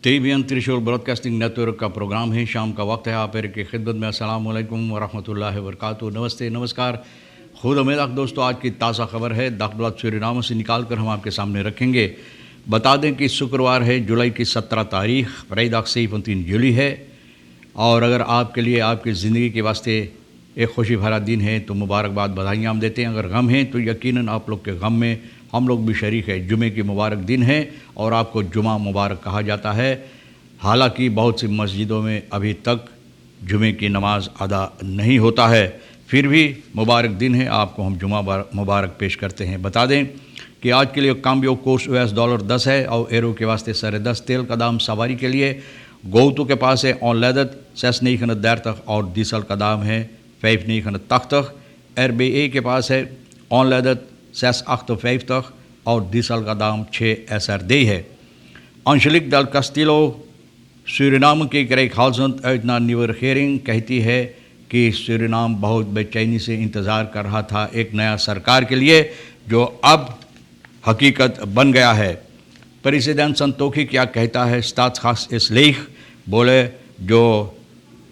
TVN त्रिशूल broadcasting network का programme है। शाम का वक्त है। आप की खिदमत में अस्सलाम वालेकुम वरहमतुल्लाहि वबरकातुहू। नमस्ते, नमस्कार, खुद उम्मीद दोस्तों। आज की ताज़ा खबर है दाखबलात सूरीनाम से निकाल कर हम आपके सामने रखेंगे। बता दें कि शुक्रवार है, जुलाई की 17 तारीख, फ्राइडे 3 जुलाई है। और अगर आपके लिए आपकी ज़िंदगी के वास्ते एक खुशी भरा दिन है तो मुबारकबाद, बधाइयाँ हम देते हैं। अगर गम है तो यकीनन आप लोग के गम में हम लोग भी शरीक है। जुमे की मुबारक दिन है और आपको जुमा मुबारक कहा जाता है। हालांकि बहुत सी मस्जिदों में अभी तक जुमे की नमाज अदा नहीं होता है, फिर भी मुबारक दिन है, आपको हम जुमा मुबारक पेश करते हैं। बता दें कि आज के लिए काम्बियो कोर्स US $10 है और एरो के वास्ते 10.5 तेल का दाम सवारी के लिए गोतु के पास है ऑन लेदत 6 नहीं खन देर तक और डीजल का दाम है 5 नहीं खन तक। RBA के पास है ऑन लेदत 6 8 5 तक और डीजल का दाम 6 SRD है। अंशलिक दल कस्तिलो सूरीनाम की क्रेक हालसंत इतना न्यूर हेयरिंग कहती है कि सूरीनाम बहुत बेचैनी से इंतज़ार कर रहा था एक नया सरकार के लिए जो अब हकीकत बन गया है। प्रेसिडेंट संतोखी क्या कहता है? स्टात्सखास इसलेख बोले जो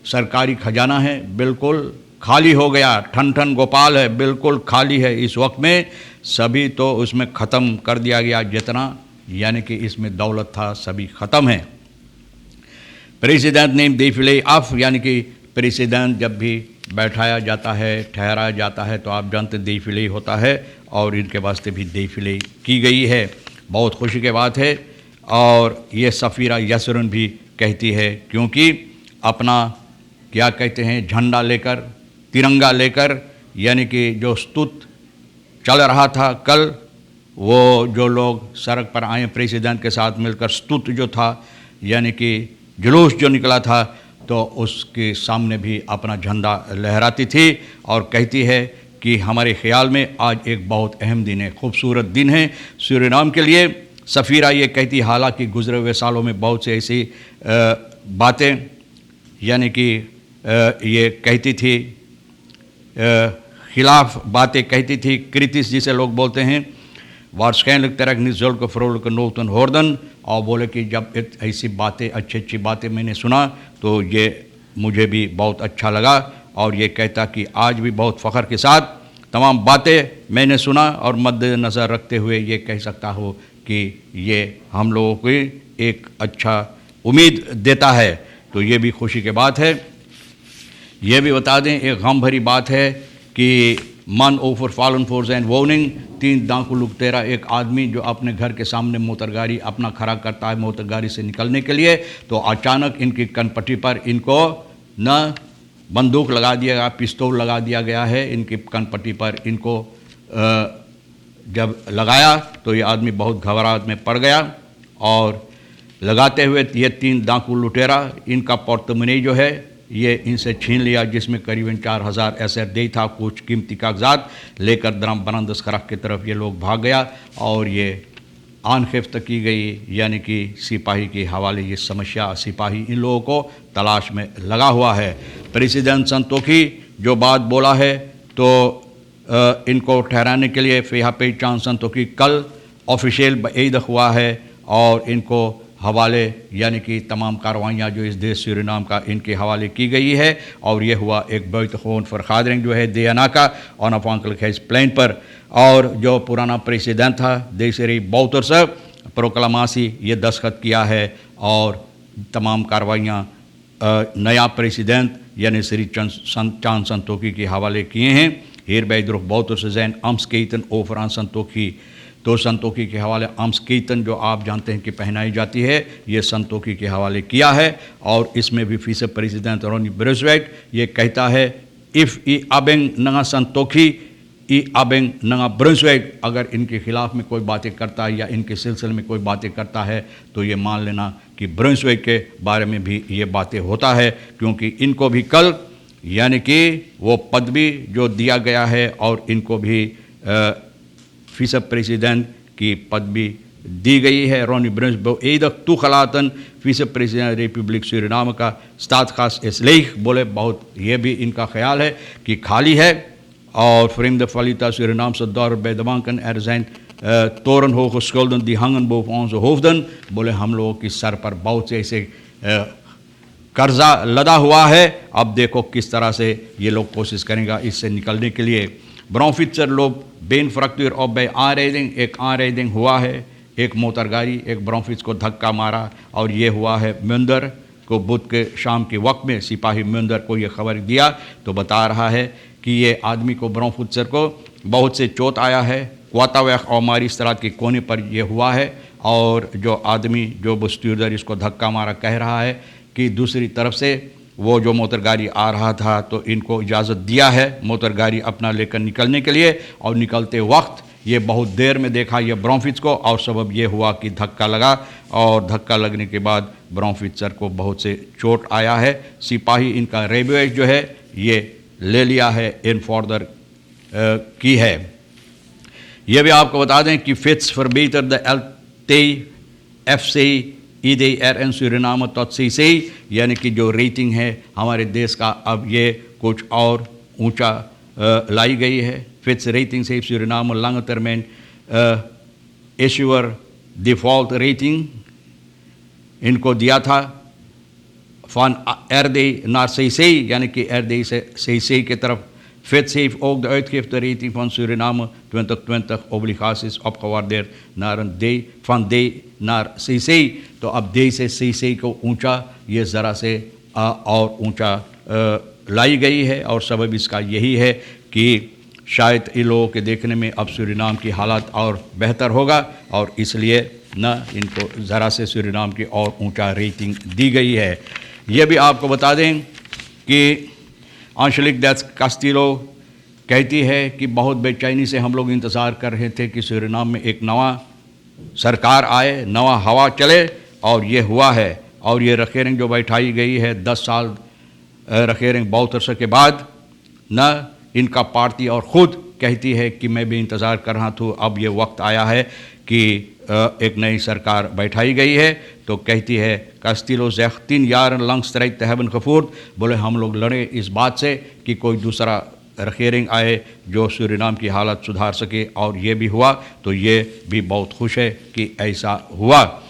सरकारी खजाना है बिल्कुल खाली हो गया, ठन ठन गोपाल है, बिल्कुल खाली है। इस वक्त में सभी तो उसमें ख़त्म कर दिया गया जितना, यानी कि इसमें दौलत था सभी ख़त्म है। प्रेसिडेंट ने देफिले अफ, यानी कि प्रेसिडेंट जब भी बैठाया जाता है, ठहराया जाता है तो आप जानते देफिले होता है और इनके वास्ते भी देफिले की गई है। बहुत खुशी की बात है। और ये सफ़ीरा यसरुन भी कहती है क्योंकि अपना क्या कहते हैं झंडा लेकर, तिरंगा लेकर, यानी कि जो स्तुत चल रहा था कल, वो जो लोग सड़क पर आए प्रेसिडेंट के साथ मिलकर, स्तुत जो था यानी कि जुलूस जो निकला था, तो उसके सामने भी अपना झंडा लहराती थी और कहती है कि हमारे ख्याल में आज एक बहुत अहम दिन है, खूबसूरत दिन है सूरीनाम के लिए। सफ़ीरा ये कहती, हालांकि गुज़रे हुए सालों में बहुत से ऐसी बातें यानी कि ये कहती थी, खिलाफ बातें कहती थी, क्रिटिस जिसे लोग बोलते हैं, वार्स्कैनलिक तरक निजल को फ़रोल को नोतन होर्दन, और बोले कि जब ऐसी बातें, अच्छी अच्छी बातें मैंने सुना तो ये मुझे भी बहुत अच्छा लगा। और ये कहता कि आज भी बहुत फ़ख्र के साथ तमाम बातें मैंने सुना और मद्देनज़र रखते हुए ये कह सकता हूँ कि ये हम लोगों को एक अच्छा उम्मीद देता है। तो ये भी खुशी की बात है। ये भी बता दें, एक गम भरी बात है कि मन over fallen force and warning 3 दांकु लुकतेरा, एक आदमी जो अपने घर के सामने मोटरगाड़ी अपना खड़ा करता है मोटरगाड़ी से निकलने के लिए, तो अचानक इनकी कनपट्टी पर इनको न बंदूक लगा दिया गया, पिस्तौल लगा दिया गया है इनकी कनपट्टी पर। इनको जब लगाया तो ये आदमी बहुत घबराहट में पड़ गया और लगाते हुए ये 3 डाकू लुटेरा इनका पोर्टमनी जो है ये इनसे छीन लिया, जिसमें करीबन 4000 SRD था, कुछ कीमती कागजात लेकर दरम बनंदस खराक की तरफ ये लोग भाग गया और ये आनखिफ्त की गई, यानी कि सिपाही के हवाले ये समस्या, सिपाही इन लोगों को तलाश में लगा हुआ है। प्रेसिडेंट संतोखी जो बात बोला है तो इनको ठहराने के लिए फ़िहा पहचान संतोखी कल ऑफिशियल बईद हुआ है और इनको हवाले यानी कि तमाम कार्रवाइयाँ जो इस देश सूरीनाम का इनके हवाले की गई है। और ये हुआ एक बहुत खून फरखादरिंग जो है दियाना का ऑन अफांकल खेस प्लेन पर। और जो पुराना प्रेसिडेंट था देशरी बौतर से प्रोक्लामासी ये दस्तखत किया है और तमाम कार्रवाइयाँ नया प्रेसिडेंट यानी श्री चांद संतोखी के हवाले किए हैं। हिर बैदरुख बौतर से जैन अम्स केतन ओफरान संतोखी, तो संतोखी के हवाले अम्स कीर्तन जो आप जानते हैं कि पहनाई जाती है, ये संतोखी के हवाले किया है। और इसमें भी फीस प्रेसिडेंट रोनी ब्रेसवेट ये कहता है, इफ़ ई अबेंग नंगा संतोखी ई अबेंग नंगा ब्रेसवेट, अगर इनके खिलाफ में कोई बातें करता है या इनके सिलसिले में कोई बातें करता है तो ये मान लेना कि ब्रेसवेट के बारे में भी ये बातें होता है, क्योंकि इनको भी कल यानी कि वो पदवी जो दिया गया है और इनको भी फीस प्रेसिडेंट की पदवी दी गई है। रोनी ब्रिंस एदक तू खलातन फीस प्रेसिडेंट रिपब्लिक सूरीनाम का स्टात खास इसलेख बोले, बहुत ये भी इनका ख्याल है कि खाली है। और फ्रेम द फलीता सूरीनाम सद्दार बेदमांकन एरजैन toren hoge schulden die hangen boven onze hoofden, बोले हम लोगों की सर पर बहुत से ऐसे कर्जा लदा हुआ है, अब देखो किस तरह से ये लोग कोशिश करेंगे इससे निकलने के लिए। ब्राउनफिट्जर लोग बेन फ्रैक्चर और बे आरेडिंग, एक आरेडिंग हुआ है, एक मोटर गाड़ी एक ब्राउनफिट्ज को धक्का मारा, और ये हुआ है म्यूंदर को बुध के शाम के वक्त में सिपाही म्यूंदर को ये खबर दिया तो बता रहा है कि ये आदमी को ब्राउनफिट्जर को बहुत से चोट आया है, क्वातावैक और मारिस तरह के कोने पर ये हुआ है, और जो आदमी जो बस्ट्यूडर इसको धक्का मारा कह रहा है कि दूसरी तरफ से वो जो मोटर गाड़ी आ रहा था तो इनको इजाज़त दिया है मोटर गाड़ी अपना लेकर निकलने के लिए, और निकलते वक्त ये बहुत देर में देखा ये ब्राउनफिट्ज को, और सबब ये हुआ कि धक्का लगा, और धक्का लगने के बाद ब्राउनफिट्जर को बहुत से चोट आया है। सिपाही इनका रेबेज जो है ये ले लिया है, इन फॉर्दर की है। ये भी आपको बता दें कि फिट्स फॉरबीटर द LTFC IDR Suriname tot CC, यानी कि जो रेटिंग है हमारे देश का अब ये कुछ और ऊंचा लाई गई है। फिट्स रेटिंग से Suriname lange termijn issuer default rating इनको दिया था van RD naar CC, यानी कि RD से CC की तरफ। Fitch heeft ook de uitgifte-rating van Suriname 2020 obligaties opgewaardeerd naar een D, van D naar CC। तो अब D से CC को ऊंचा ये ज़रा से और ऊंचा लाई गई है, और सबब इसका यही है कि शायद इन लोगों के देखने में अब सूरीनाम की हालत और बेहतर होगा, और इसलिए न इनको ज़रा से सूरीनाम की और ऊंचा रेटिंग दी गई है। ये भी आपको बता दें कि आंशलिक डेथ कास्टिलो कहती है कि बहुत बेचैनी से हम लोग इंतज़ार कर रहे थे कि सूरीनाम में एक नवा सरकार आए, नवा हवा चले, और ये हुआ है। और ये रखेरिंग जो बैठाई गई है 10 साल रखेरिंग बहुत अरसे के बाद, न इनका पार्टी और ख़ुद कहती है कि मैं भी इंतज़ार कर रहा था, अब ये वक्त आया है कि एक नई सरकार बैठाई गई है। तो कहती है Castillo zegt 10 jaar lang strijd te hebben gevoerd, बोले हम लोग लड़े इस बात से कि कोई दूसरा रखेरिंग आए जो सूरीनाम की हालत सुधार सके, और ये भी हुआ, तो ये भी बहुत खुश है कि ऐसा हुआ।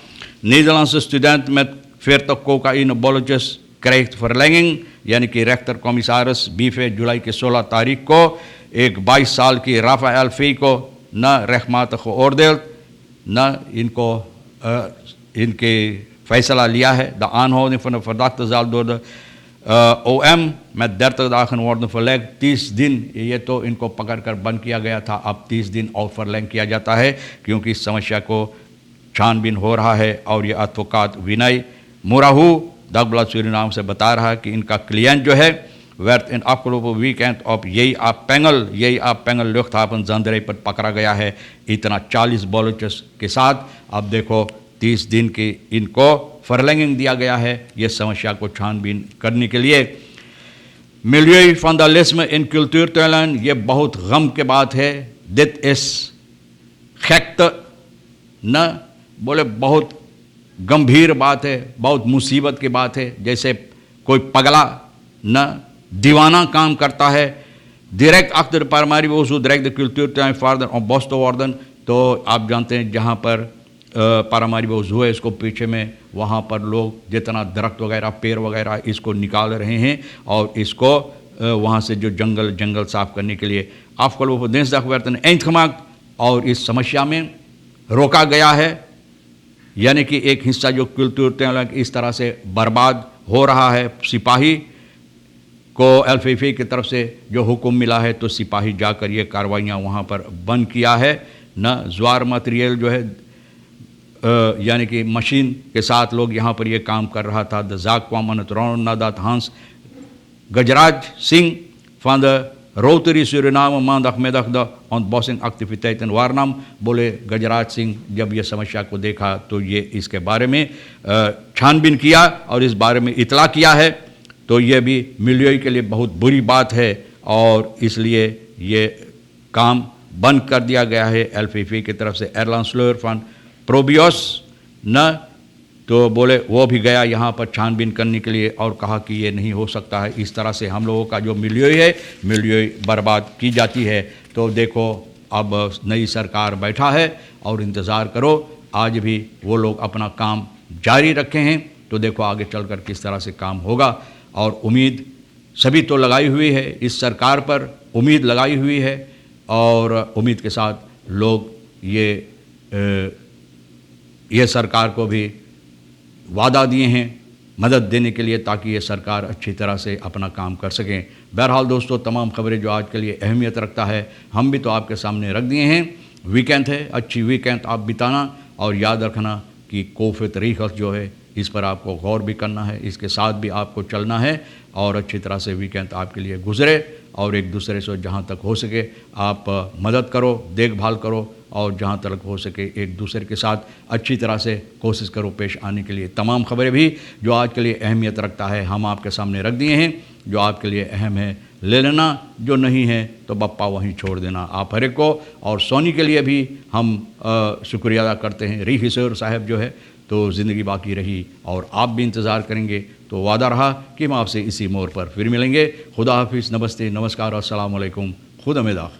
Nederlandse student met 40 cocaïnebolletjes krijgt verlenging, यानी कि रेक्टर कमिश्नर 20 जुलाई के 16 तारीख को एक 22 साल की राफेल फी को न rechtmatig geoordeeld, न इनको इनके फैसला लिया है। De aanhouding van de verdachte zal door de OM met 30 dagen worden verlengd। 30 दिन ये तो इनको पकड़ कर बंद किया गया था, अब 30 दिन और फरलैंग किया जाता है, क्योंकि इस समस्या को छानबीन हो रहा है। और ये एडवोकेट विनय मुराहू दagblad Suriname से बता रहा है कि इनका क्लिएंट जो है werd in afgelopen weekend op JA Pengel luchthaven Zandrey पर पकड़ा गया है, इतना 40 bolletjes के साथ। अब देखो 30 दिन की इनको फरलैंगिंग दिया गया है ये समस्या को छानबीन करने के लिए। मिलिeu vandalisme in cultuurtuinen, ये बहुत गम के बात है। dit is gekte, न बोले बहुत गंभीर बात है, बहुत मुसीबत की बात है। जैसे कोई पगला न दीवाना काम करता है, direct achter de Paramaribo zo direct de cultuurtuin verder om bos te worden। तो आप जानते हैं जहाँ पर पारामारिबो ज़ू है इसको पीछे में, वहाँ पर लोग जितना दरख्त वगैरह पेड़ वगैरह इसको निकाल रहे हैं, और इसको वहाँ से जो जंगल साफ़ करने के लिए afgelopen dinsdag werd een eind gemaakt, और इस समस्या में रोका गया है। यानी कि एक हिस्सा जो cultuurtuin इस तरह से बर्बाद हो रहा है, सिपाही को LFV की तरफ से जो हुक्म मिला है तो सिपाही जाकर ये कार्रवाइयाँ वहाँ पर बंद किया है। न ज्वार मटेरियल जो है यानी कि मशीन के साथ लोग यहाँ पर ये काम कर रहा था। The zaak kwam aan het rollen nadat Hans Gajraj Singh van de Rotary Suriname maandagmiddag de ontbossingactiviteiten waarnam। बोले गजराज सिंह जब ये समस्या को देखा तो ये इसके बारे में छानबीन किया और इस बारे में इतला किया है। तो ये भी मिलिeu के लिए बहुत बुरी बात है, और इसलिए ये काम बंद कर दिया गया है LFV की तरफ से। एरलान स्लोर van प्रोबियोस न तो बोले वो भी गया यहाँ पर छानबीन करने के लिए, और कहा कि ये नहीं हो सकता है, इस तरह से हम लोगों का जो मिलिeu है मिलिeu बर्बाद की जाती है। तो देखो अब नई सरकार बैठा है और इंतज़ार करो, आज भी वो लोग अपना काम जारी रखे हैं, तो देखो आगे चलकर किस तरह से काम होगा। और उम्मीद सभी तो लगाई हुई है इस सरकार पर, उम्मीद लगाई हुई है और उम्मीद के साथ लोग ये सरकार को भी वादा दिए हैं मदद देने के लिए, ताकि ये सरकार अच्छी तरह से अपना काम कर सकें। बहरहाल दोस्तों, तमाम खबरें जो आज के लिए अहमियत रखता है हम भी तो आपके सामने रख दिए हैं। वीकेंड है, अच्छी वीकेंड आप बिताना और याद रखना कि कोफ़ तरीक़त जो है इस पर आपको गौर भी करना है, इसके साथ भी आपको चलना है और अच्छी तरह से वीकेंड आपके लिए गुजरे और एक दूसरे से जहाँ तक हो सके आप मदद करो, देखभाल करो और जहाँ तक हो सके एक दूसरे के साथ अच्छी तरह से कोशिश करो पेश आने के लिए। तमाम खबरें भी जो आज के लिए अहमियत रखता है हम आपके सामने रख दिए हैं। जो आपके लिए अहम है ले लेना, जो नहीं है तो बप्पा वहीं छोड़ देना आप हर एक को। और सोनी के लिए भी हम शुक्रिया अदा करते हैं। री हिसोर साहब जो है तो ज़िंदगी बाकी रही और आप भी इंतज़ार करेंगे, तो वादा रहा कि हम आपसे इसी मोड़ पर फिर मिलेंगे। खुदा हाफिज़, नमस्ते, नमस्कार, अस्सलाम वालेकुम, खुद अमेदा।